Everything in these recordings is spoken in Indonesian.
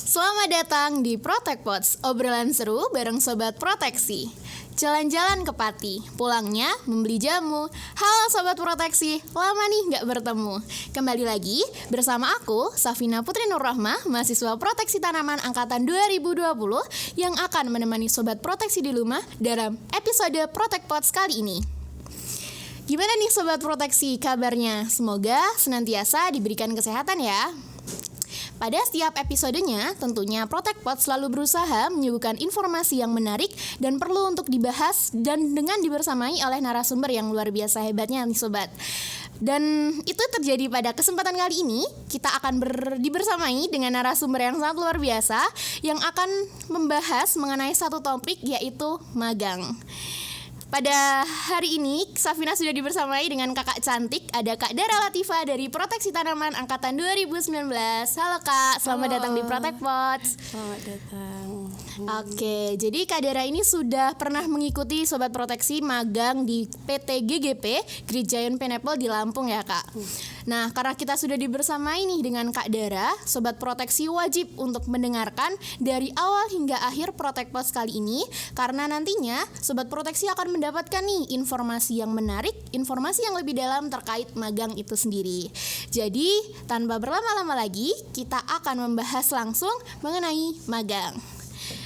Selamat datang di Protect Pods, obrolan seru bareng Sobat Proteksi. Jalan-jalan ke Pati, pulangnya membeli jamu. Halo Sobat Proteksi, lama nih nggak bertemu. Kembali lagi bersama aku, Safina Putri Nur Rahmah, mahasiswa Proteksi Tanaman Angkatan 2020 yang akan menemani Sobat Proteksi di rumah dalam episode Protect Pods kali ini. Gimana nih Sobat Proteksi kabarnya? Semoga senantiasa diberikan kesehatan ya. Pada setiap episodenya, tentunya Protect Pod selalu berusaha menyuguhkan informasi yang menarik dan perlu untuk dibahas dan dengan dibersamai oleh narasumber yang luar biasa hebatnya nih Sobat. Dan itu terjadi pada kesempatan kali ini, kita akan dibersamai dengan narasumber yang sangat luar biasa yang akan membahas mengenai satu topik yaitu magang. Pada hari ini, Safina sudah dibersamai dengan kakak cantik. Ada Kak Dara Latifa dari Proteksi Tanaman Angkatan 2019. Halo Kak, selamat datang di Protect Pods. Selamat datang. Oke, jadi Kak Dara ini sudah pernah mengikuti Sobat Proteksi magang di PT GGP, Great Giant Pineapple di Lampung ya Kak. Nah, karena kita sudah dibersamai nih dengan Kak Dara, Sobat Proteksi wajib untuk mendengarkan dari awal hingga akhir Protect Pods kali ini, karena nantinya Sobat Proteksi akan mendapatkan nih informasi yang menarik, informasi yang lebih dalam terkait magang itu sendiri. Jadi, tanpa berlama-lama lagi, kita akan membahas langsung mengenai magang.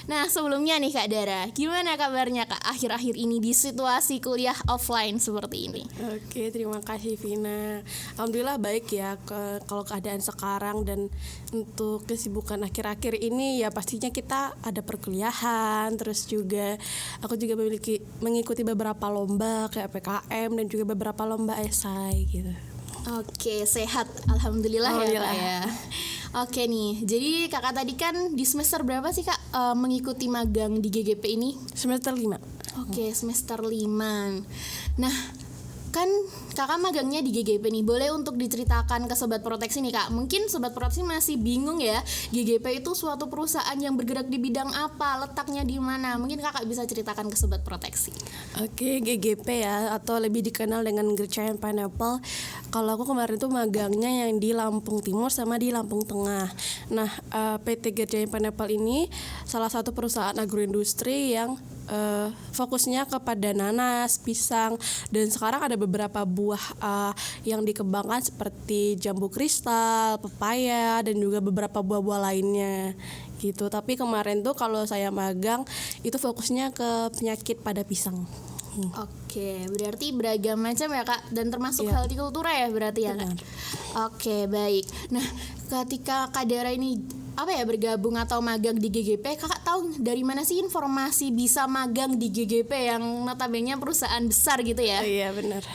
Nah, sebelumnya nih Kak Dara, gimana kabarnya Kak akhir-akhir ini di situasi kuliah offline seperti ini? Oke, terima kasih Vina. Alhamdulillah baik ya kalau keadaan sekarang, dan untuk kesibukan akhir-akhir ini ya pastinya kita ada perkuliahan, terus juga aku juga mengikuti beberapa lomba kayak PKM dan juga beberapa lomba esai gitu. Oke, sehat Alhamdulillah ya Kak ya. Oke nih, jadi kakak tadi kan di semester berapa sih Kak mengikuti magang di GGP ini? Semester 5. Oke, semester 5. Nah, kan kakak magangnya di GGP nih, boleh untuk diceritakan ke Sobat Proteksi nih Kak. Mungkin Sobat Proteksi masih bingung ya, GGP itu suatu perusahaan yang bergerak di bidang apa, letaknya di mana. Mungkin kakak bisa ceritakan ke Sobat Proteksi. Oke, GGP ya, atau lebih dikenal dengan Great Giant Pineapple. Kalau aku kemarin tuh magangnya yang di Lampung Timur sama di Lampung Tengah. Nah, PT Great Giant Pineapple ini salah satu perusahaan agroindustri yang fokusnya kepada nanas, pisang, dan sekarang ada beberapa buah yang dikembangkan seperti jambu kristal, pepaya, dan juga beberapa buah-buah lainnya gitu. Tapi kemarin tuh kalau saya magang itu fokusnya ke penyakit pada pisang. Oke, berarti beragam macam ya Kak, dan termasuk hortikultura ya berarti ya Kak. Oke, baik. Nah, ketika Kak Dara ini bergabung atau magang di GGP, kakak tahu dari mana sih informasi bisa magang di GGP yang notabene perusahaan besar gitu ya? Iya benar.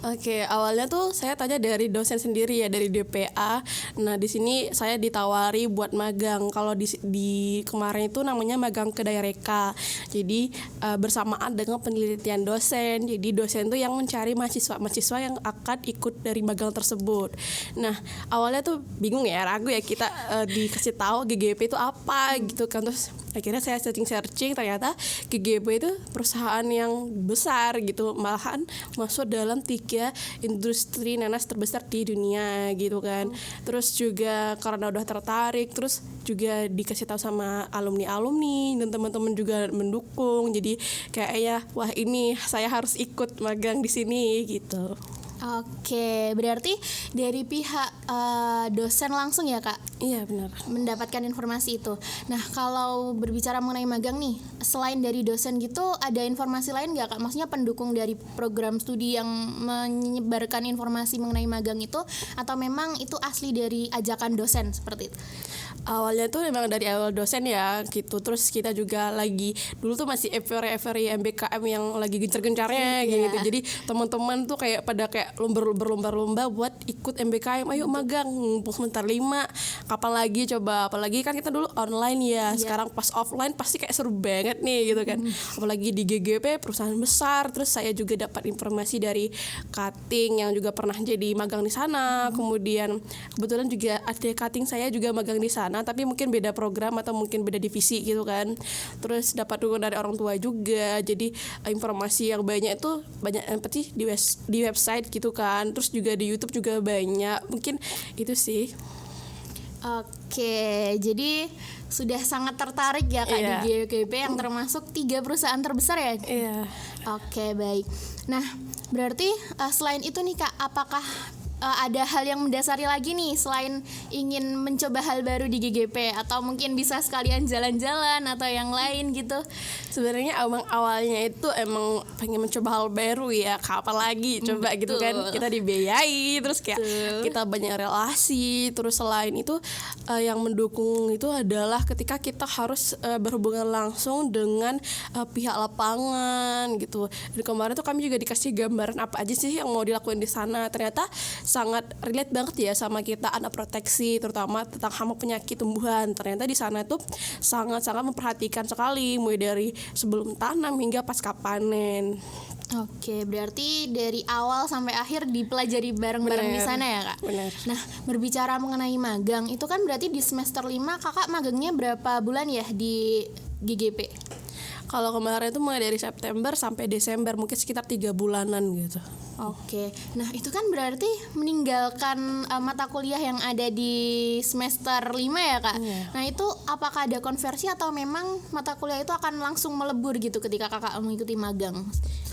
Oke, awalnya tuh saya tanya dari dosen sendiri ya, dari DPA. Nah, di sini saya ditawari buat magang. Kalau di kemarin itu namanya magang ke Daereka. Jadi bersamaan dengan penelitian dosen. Jadi dosen tuh yang mencari mahasiswa yang akan ikut dari magang tersebut. Nah, awalnya tuh bingung ya, ragu ya kita dikasih tahu GGP itu apa gitu kan. Terus akhirnya saya searching, ternyata GGP itu perusahaan yang besar gitu, malahan masuk dalam 3 industri nanas terbesar di dunia gitu kan. Terus juga karena udah tertarik, terus juga dikasih tahu sama alumni dan teman-teman juga mendukung. Jadi kayaknya wah ini saya harus ikut magang di sini gitu. Oke, berarti dari pihak dosen langsung ya Kak? Iya benar. Mendapatkan informasi itu. Nah, kalau berbicara mengenai magang nih, selain dari dosen gitu, ada informasi lain nggak Kak? Maksudnya pendukung dari program studi yang menyebarkan informasi mengenai magang itu, atau memang itu asli dari ajakan dosen seperti itu? Awalnya tuh memang dari awal dosen ya gitu. Terus kita juga lagi dulu tuh masih everi MBKM yang lagi gencar-gencarnya gitu. Jadi teman-teman tuh kayak pada kayak berlomba-lomba buat ikut MBKM, ayo magang semester 5, kapan lagi coba. Apalagi kan kita dulu online ya. Sekarang pas offline pasti kayak seru banget nih gitu kan. Apalagi di GGP perusahaan besar. Terus saya juga dapat informasi dari cutting yang juga pernah jadi magang di sana. Kemudian kebetulan juga ada cutting saya juga magang di sana, tapi mungkin beda program atau mungkin beda divisi gitu kan. Terus dapat dukungan dari orang tua juga. Jadi informasi yang banyak itu banyak di website gitu kan. Terus juga di YouTube juga banyak. Mungkin itu sih. Oke, jadi sudah sangat tertarik ya Kak Iya. di GGP yang termasuk 3 perusahaan terbesar ya? Iya. Oke, baik. Nah, berarti selain itu nih Kak, apakah ada hal yang mendasari lagi nih selain ingin mencoba hal baru di GGP, atau mungkin bisa sekalian jalan-jalan atau yang lain gitu? Sebenarnya emang awalnya itu emang pengen mencoba hal baru ya, kapan lagi coba gitu kan, betul. kita dibiayai terus kayak Betul. kita banyak relasi. Terus selain itu yang mendukung itu adalah ketika kita harus berhubungan langsung dengan pihak lapangan gitu. Dan kemarin tuh kami juga dikasih gambaran apa aja sih yang mau dilakuin di sana. Ternyata sangat relate banget ya sama kita, anak proteksi terutama tentang hama penyakit tumbuhan. Ternyata di sana tuh sangat-sangat memperhatikan sekali, mulai dari sebelum tanam hingga pasca panen. Oke, berarti dari awal sampai akhir dipelajari bareng-bareng di Bener, sana ya Kak? bener. Nah, berbicara mengenai magang, itu kan berarti di semester 5 Kakak magangnya berapa bulan ya di GGP? Kalau kemarin itu mulai dari September sampai Desember, mungkin sekitar 3 bulanan gitu. Oke, nah itu kan berarti meninggalkan mata kuliah yang ada di semester 5 ya Kak? Iya. Nah itu apakah ada konversi atau memang mata kuliah itu akan langsung melebur gitu ketika Kakak mengikuti magang?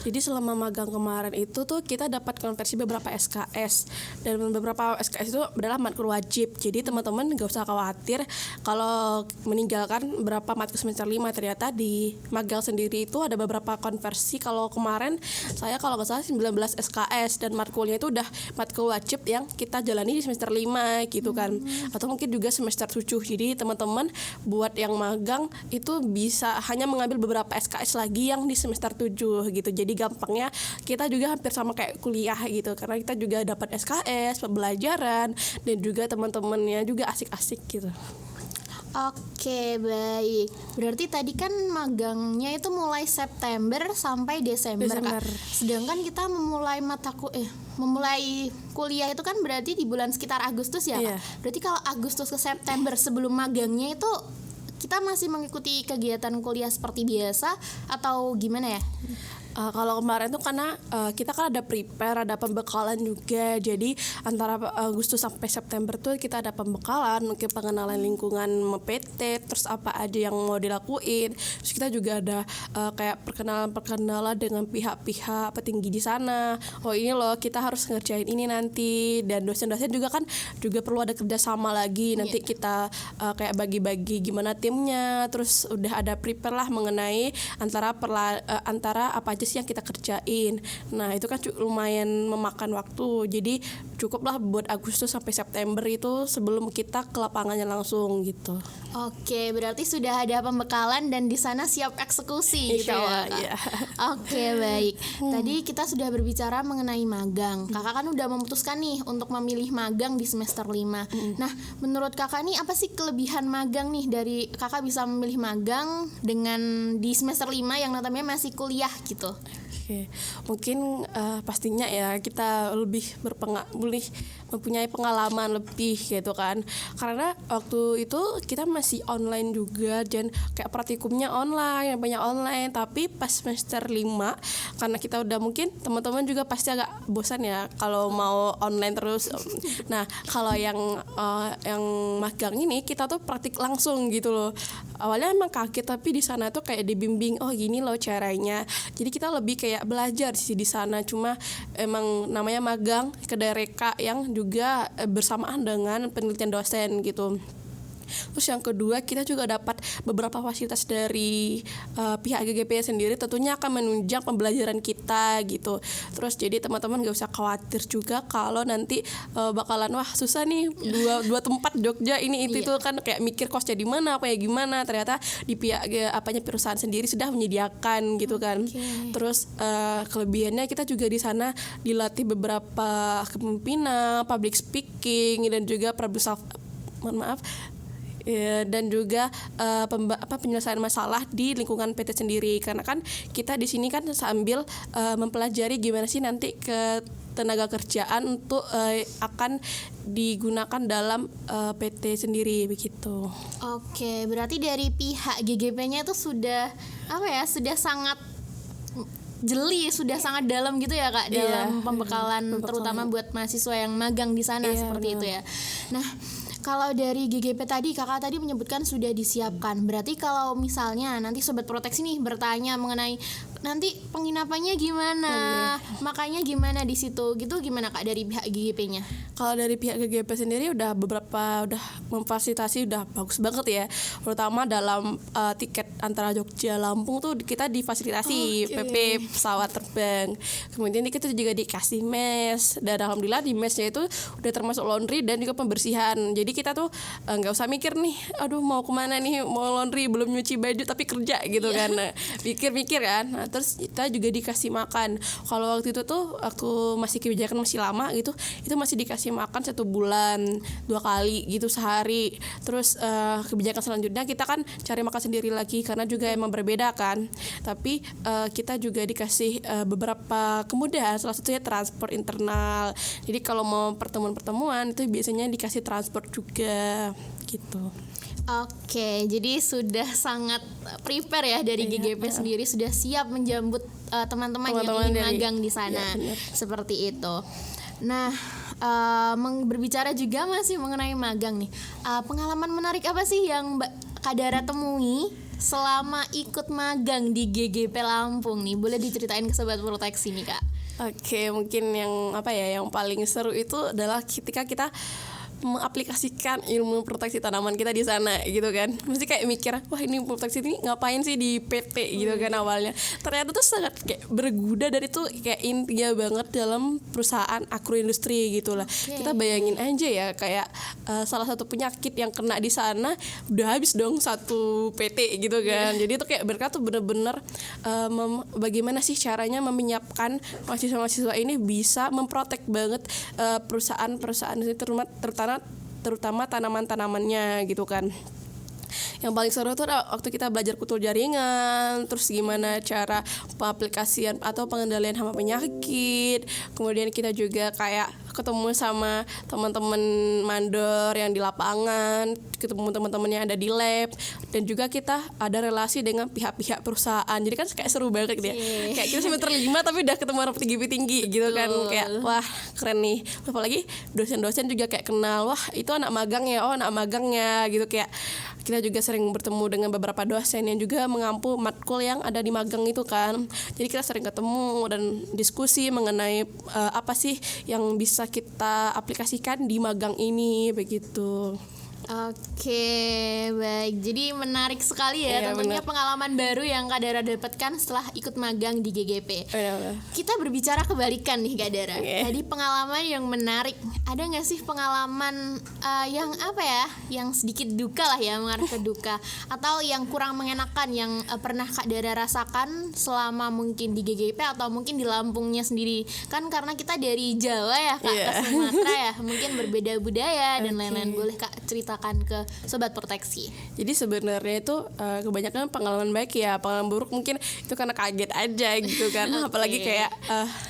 Jadi selama magang kemarin itu tuh kita dapat konversi beberapa SKS, dan beberapa SKS itu adalah matkul wajib. Jadi teman-teman gak usah khawatir kalau meninggalkan berapa matkul semester 5. Ternyata di magang sendiri itu ada beberapa konversi. Kalau kemarin saya kalau nggak salah 19 SKS, dan matkulnya itu udah matkul wajib yang kita jalani di semester 5 gitu kan. Atau mungkin juga semester 7. Jadi teman-teman buat yang magang itu bisa hanya mengambil beberapa SKS lagi yang di semester 7 gitu. Jadi gampangnya kita juga hampir sama kayak kuliah gitu, karena kita juga dapat SKS, pembelajaran, dan juga teman-temannya juga asik-asik gitu. Oke, baik. Berarti tadi kan magangnya itu mulai September sampai Desember, Desember. Kak. Sedangkan kita memulai memulai kuliah itu kan berarti di bulan sekitar Agustus ya, Iya. Kak? Berarti kalau Agustus ke September sebelum magangnya itu kita masih mengikuti kegiatan kuliah seperti biasa atau gimana ya? Kalau kemarin tuh karena kita kan ada prepare, ada pembekalan juga. Jadi antara Agustus sampai September tuh kita ada pembekalan, mungkin pengenalan lingkungan PT, terus apa aja yang mau dilakuin. Terus kita juga ada kayak perkenalan dengan pihak-pihak petinggi di sana. Oh ini loh kita harus ngerjain ini nanti, dan dosen-dosen juga kan juga perlu ada kerjasama lagi. Nanti kita kayak bagi-bagi gimana timnya. Terus udah ada prepare lah mengenai antara apa aja sih yang kita kerjain. Nah itu kan lumayan memakan waktu. Jadi cukuplah buat Agustus sampai September itu sebelum kita ke lapangannya langsung gitu. Oke, berarti sudah ada pembekalan dan di sana siap eksekusi gitu Insya ya, Allah, Kak? iya. Oke, baik. Tadi kita sudah berbicara mengenai magang. Kakak kan udah memutuskan nih untuk memilih magang di semester 5. Nah, menurut Kakak nih apa sih kelebihan magang nih dari Kakak bisa memilih magang dengan di semester 5 yang notabene masih kuliah gitu? Oke, mungkin pastinya ya kita lebih mempunyai pengalaman lebih gitu kan, karena waktu itu kita masih online juga dan kayak praktikumnya online, banyak online. Tapi pas semester 5 karena kita udah mungkin teman-teman juga pasti agak bosan ya kalau mau online terus. Nah kalau yang magang ini kita tuh praktik langsung gitu loh. Awalnya emang kaget, tapi di sana tuh kayak dibimbing, oh gini loh caranya. Jadi kita lebih kayak belajar sih di sana. Cuma emang namanya magang kedai reka yang juga bersamaan dengan penelitian dosen gitu. Terus yang kedua kita juga dapat beberapa fasilitas dari pihak GGP sendiri, tentunya akan menunjang pembelajaran kita gitu. Terus jadi teman-teman gak usah khawatir juga kalau nanti bakalan wah susah nih dua tempat Jogja ini itu kan kayak mikir kosnya di mana apa ya gimana. Ternyata di pihak perusahaan sendiri sudah menyediakan gitu kan. Terus kelebihannya kita juga di sana dilatih beberapa kepemimpinan, public speaking, dan juga dan juga penyelesaian masalah di lingkungan PT sendiri. Karena kan kita di sini kan sambil mempelajari gimana sih nanti ke tenaga kerjaan untuk akan digunakan dalam PT sendiri begitu. Oke, berarti dari pihak GGP-nya itu sudah sudah sangat jeli, sudah sangat dalam gitu ya Kak, dalam pembekalan terutama buat mahasiswa yang magang di sana seperti itu ya. Nah, Kalau dari GGP tadi, kakak tadi menyebutkan sudah disiapkan. Berarti kalau misalnya nanti Sobat Proteksi nih bertanya mengenai nanti penginapannya gimana, makanya gimana di situ, gitu gimana kak dari pihak GGP-nya? Kalau dari pihak GGP sendiri udah memfasilitasi udah bagus banget ya, terutama dalam tiket antara Jogja Lampung tuh kita difasilitasi PP pesawat terbang. Kemudian kita juga dikasih mes, dan alhamdulillah di mesnya itu udah termasuk laundry dan juga pembersihan. Jadi kita tuh nggak usah mikir nih, aduh mau kemana nih, mau laundry belum nyuci baju tapi kerja gitu kan. Nah, pikir-pikir kan. Nah, terus kita juga dikasih makan. Kalau waktu itu tuh aku masih kebijakan masih lama gitu, itu masih dikasih makan 1 bulan 2 kali gitu sehari. Terus kebijakan selanjutnya kita kan cari makan sendiri lagi karena juga emang berbeda kan. Tapi kita juga dikasih beberapa kemudahan, salah satunya transport internal. Jadi kalau mau pertemuan-pertemuan itu biasanya dikasih transport juga gitu. Oke, jadi sudah sangat prepare ya dari GGP sendiri, sudah siap menjambut teman-teman yang ingin magang di sana. Seperti itu. Nah, berbicara juga masih mengenai magang nih. Pengalaman menarik apa sih yang Mbak Kadara temui selama ikut magang di GGP Lampung nih? Boleh diceritain ke Sobat Proteksi nih, Kak? Oke, mungkin yang paling seru itu adalah ketika kita mengaplikasikan ilmu proteksi tanaman kita di sana gitu kan. Mesti kayak mikir, wah ini proteksi ini ngapain sih di PT gitu kan awalnya. Ternyata tuh sangat kayak berguna dan itu kayak intinya banget dalam perusahaan agroindustri gitu lah. Kita bayangin aja ya kayak salah satu penyakit yang kena di sana udah habis dong satu PT gitu kan. Jadi itu kayak mereka tuh bener-bener bagaimana sih caranya menyiapkan mahasiswa-mahasiswa ini bisa memprotek banget perusahaan-perusahaan ini terutama tanaman-tanamannya gitu kan. Yang paling seru tuh waktu kita belajar kultur jaringan, terus gimana cara pengaplikasian atau pengendalian hama penyakit. Kemudian kita juga kayak ketemu sama teman-teman mandor yang di lapangan, ketemu teman-teman yang ada di lab, dan juga kita ada relasi dengan pihak-pihak perusahaan. Jadi kan kayak seru banget dia. Kayak kita semester 5 tapi udah ketemu orang tinggi-tinggi gitu kan. Kayak wah keren nih. Apalagi dosen-dosen juga kayak kenal, wah itu anak magang ya, oh anak magangnya gitu. Kayak kita juga sering bertemu dengan beberapa dosen yang juga mengampu matkul yang ada di magang itu kan. Jadi kita sering ketemu dan diskusi mengenai apa sih yang bisa kita aplikasikan di magang ini begitu. Oke, baik. Jadi menarik sekali ya, tentunya bener. Pengalaman baru yang Kak Dara dapatkan setelah ikut magang di GGP. Kita berbicara kebalikan nih Kak Dara. Tadi pengalaman yang menarik. Ada nggak sih pengalaman yang apa ya, yang sedikit duka lah ya, mengarah ke duka, atau yang kurang mengenakan yang pernah Kak Dara rasakan selama mungkin di GGP atau mungkin di Lampungnya sendiri? Kan karena kita dari Jawa ya Kak, ke Sumatera ya, mungkin berbeda budaya dan lain-lain. Boleh Kak ceritakan ke Sobat Proteksi? Jadi sebenarnya itu kebanyakan pengalaman baik ya, pengalaman buruk mungkin itu karena kaget aja gitu kan. Apalagi kayak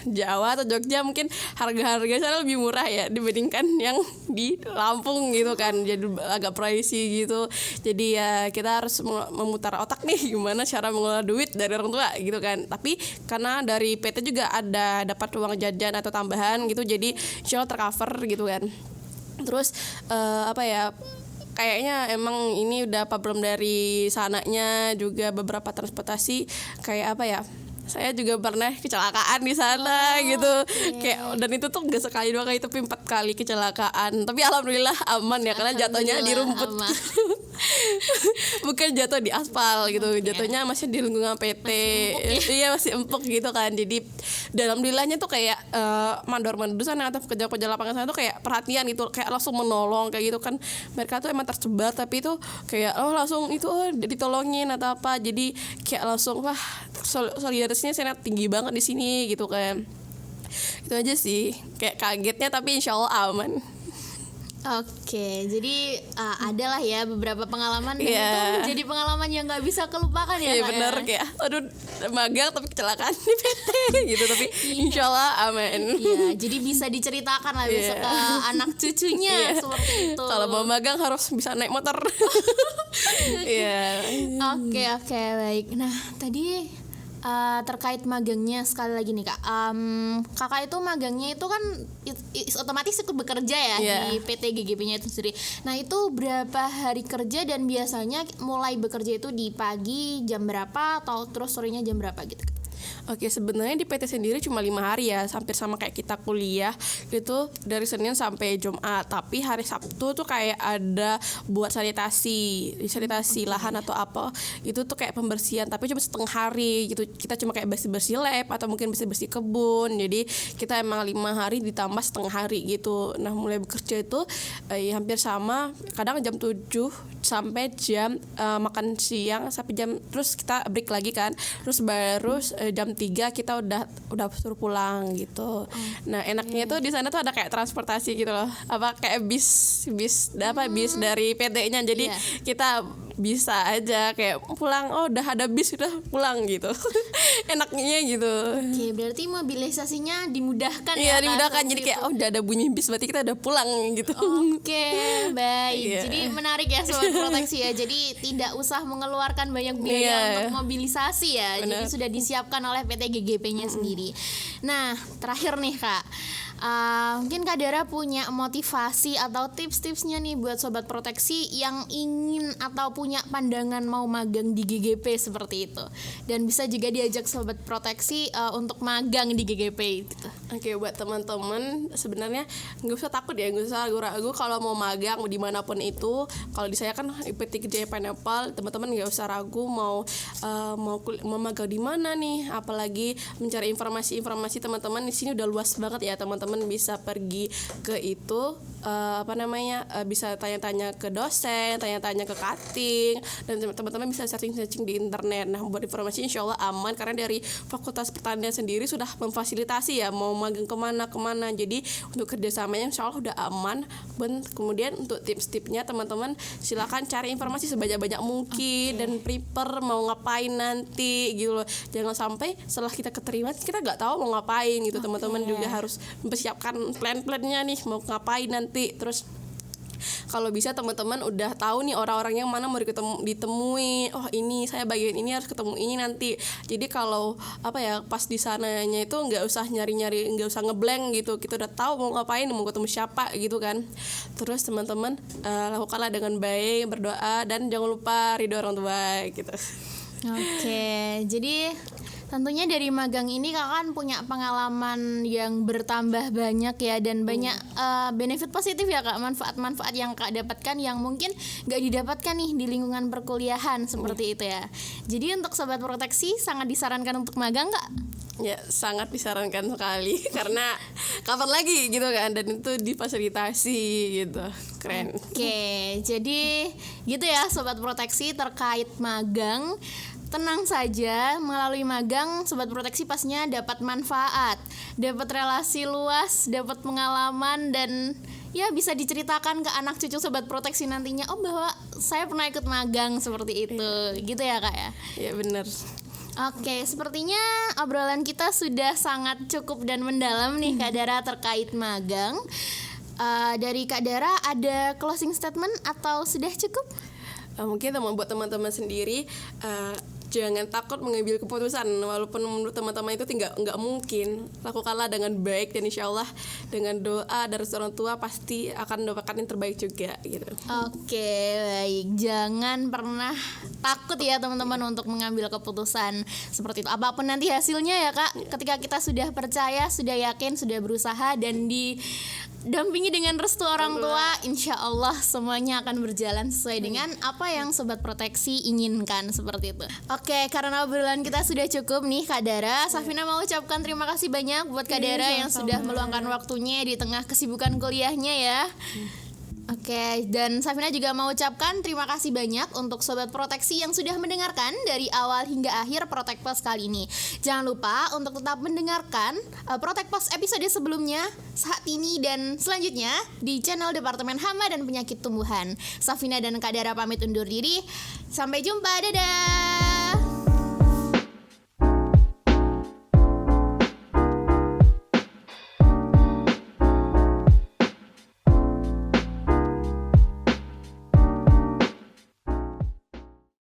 Jawa atau Jogja mungkin harga-harga sana lebih murah ya dibandingkan yang di Lampung gitu kan. Jadi agak pricey gitu. Jadi ya kita harus memutar otak nih gimana cara mengelola duit dari orang tua gitu kan. Tapi karena dari PT juga ada dapat uang jajan atau tambahan gitu, jadi insya Allah tercover gitu kan. Terus kayaknya emang ini udah problem dari sananya juga, beberapa transportasi kayak saya juga pernah kecelakaan di sana gitu. Kayak dan itu tuh gak sekali 2 kali tapi 4 kali kecelakaan. Tapi alhamdulillah aman ya, karena jatuhnya di rumput. Bukan jatuh di aspal gitu. Jatuhnya masih di lingkungan PT. Iya masih empuk gitu kan. Jadi alhamdulillahnya tuh kayak mandor-mandor sana atau pekerja-pekerja lapangan sana tuh kayak perhatian gitu, kayak langsung menolong kayak gitu kan. Mereka tuh emang tersebar tapi itu kayak langsung itu ditolongin atau apa. Jadi kayak langsung wah solidaritasnya sangat tinggi banget di sini gitu kan. Itu aja sih, kayak kagetnya tapi insya Allah aman. Oke, jadi adalah ya beberapa pengalaman dan itu menjadi pengalaman yang nggak bisa kelupakan ya. Iya benar, kayak aduh magang tapi kecelakaan di PT gitu, tapi insya Allah aman. Iya, jadi bisa diceritakan lah besok ke anak cucunya seperti itu. Kalau mau magang harus bisa naik motor. Oke, baik. Nah tadi terkait magangnya sekali lagi nih Kak. Kakak itu magangnya itu kan otomatis ikut bekerja ya di PT GGP-nya itu sendiri. Nah, itu berapa hari kerja dan biasanya mulai bekerja itu di pagi jam berapa atau terus sorenya jam berapa gitu Kak? Oke, sebenarnya di PT sendiri cuma 5 hari ya, hampir sama kayak kita kuliah gitu dari Senin sampai Jumat. Tapi hari Sabtu tuh kayak ada buat sanitasi lahan atau apa. Itu tuh kayak pembersihan, tapi cuma setengah hari gitu. Kita cuma kayak bersih-bersih lab atau mungkin bersih-bersih kebun. Jadi kita emang 5 hari ditambah setengah hari gitu. Nah, mulai bekerja itu hampir sama, kadang jam 7 sampai jam makan siang sampai jam, terus kita break lagi kan. Terus baru jam 3 kita udah suruh pulang gitu. Nah, enaknya tuh di sana tuh ada kayak transportasi gitu loh. Apa kayak bis dari PT-nya. Jadi kita bisa aja kayak pulang, udah ada bis, udah pulang gitu. Enaknya gitu. Oke, berarti mobilisasinya dimudahkan ya. Iya, dimudahkan. Jadi kayak udah ada bunyi bis berarti kita udah pulang gitu. Oke, baik. Jadi menarik ya Sobat Proteksi ya. Jadi tidak usah mengeluarkan banyak biaya untuk mobilisasi ya. Bener. Jadi sudah disiapkan oleh PT GGP-nya sendiri. Nah, terakhir nih Kak, mungkin Kak Dara punya motivasi atau tips-tipsnya nih buat Sobat Proteksi yang ingin atau punya pandangan mau magang di GGP seperti itu, dan bisa juga diajak Sobat Proteksi untuk magang di GGP gitu. Oke, buat teman-teman sebenarnya nggak usah takut ya, nggak usah ragu-ragu kalau mau magang dimanapun itu. Kalau di saya kan PT Gejaya Pineapple, teman-teman nggak usah ragu mau magang di mana nih, apalagi mencari informasi teman-teman di sini udah luas banget ya. Teman-teman bisa pergi ke itu bisa tanya-tanya ke dosen, tanya-tanya ke cutting, dan teman-teman bisa searching di internet. Nah, buat informasi insya Allah aman karena dari Fakultas Pertanian sendiri sudah memfasilitasi ya mau magang kemana. Jadi untuk kerjasamanya insya Allah udah aman. Dan kemudian untuk tips-tipsnya teman-teman silakan cari informasi sebanyak-banyak mungkin dan prepare mau ngapain nanti gitu loh. Jangan sampai setelah kita keterima kita nggak tahu mau ngapain gitu. Teman-teman juga harus mempersiapkan plan-plannya nih mau ngapain nanti. Terus kalau bisa teman-teman udah tahu nih orang-orang yang mana mau ditemui. Oh, ini saya bagian ini harus ketemu ini nanti. Jadi kalau pas di sananya itu nggak usah nyari-nyari, nggak usah ngeblank gitu. Kita udah tahu mau ngapain, mau ketemu siapa gitu kan. Terus teman-teman lakukanlah dengan baik, berdoa, dan jangan lupa ridho orang tua gitu. Oke, jadi tentunya dari magang ini Kak kan punya pengalaman yang bertambah banyak ya, dan banyak benefit positif ya Kak, manfaat-manfaat yang Kak dapatkan yang mungkin gak didapatkan nih di lingkungan perkuliahan seperti itu ya. Jadi untuk Sobat Proteksi sangat disarankan untuk magang Kak? Ya, sangat disarankan sekali karena kapan lagi gitu kan, dan itu difasilitasi gitu. Keren. Oke, jadi gitu ya Sobat Proteksi terkait magang. Tenang saja, melalui magang Sobat Proteksi pastinya dapat manfaat, dapat relasi luas, dapat pengalaman, dan ya bisa diceritakan ke anak cucu Sobat Proteksi nantinya, bahwa saya pernah ikut magang seperti itu. Gitu ya Kak ya? Ya, benar. Oke, sepertinya obrolan kita sudah sangat cukup dan mendalam nih Kak Dara terkait magang. Dari Kak Dara ada closing statement atau sudah cukup? Mungkin buat teman-teman sendiri, jangan takut mengambil keputusan walaupun menurut teman-teman itu nggak mungkin. Lakukanlah dengan baik, dan insya Allah dengan doa dari orang tua pasti akan mendapatkan yang terbaik juga gitu. Oke, baik. Jangan pernah takut ya teman-teman untuk mengambil keputusan seperti itu. Apapun nanti hasilnya ya Kak, ketika kita sudah percaya, sudah yakin, sudah berusaha, dan didampingi dengan restu orang tua, insya Allah semuanya akan berjalan sesuai dengan apa yang Sobat Proteksi inginkan seperti itu. Oke, karena obrolan kita sudah cukup nih Kak Dara, Safina mau ucapkan terima kasih banyak buat Kak Dara yang sudah meluangkan waktunya di tengah kesibukan kuliahnya ya. Oke, dan Safina juga mau ucapkan terima kasih banyak untuk Sobat Proteksi yang sudah mendengarkan dari awal hingga akhir Protek Pos kali ini. Jangan lupa untuk tetap mendengarkan Protek Pos episode sebelumnya, saat ini, dan selanjutnya di channel Departemen Hama dan Penyakit Tumbuhan. Safina dan Kak Dara pamit undur diri. Sampai jumpa, dadah!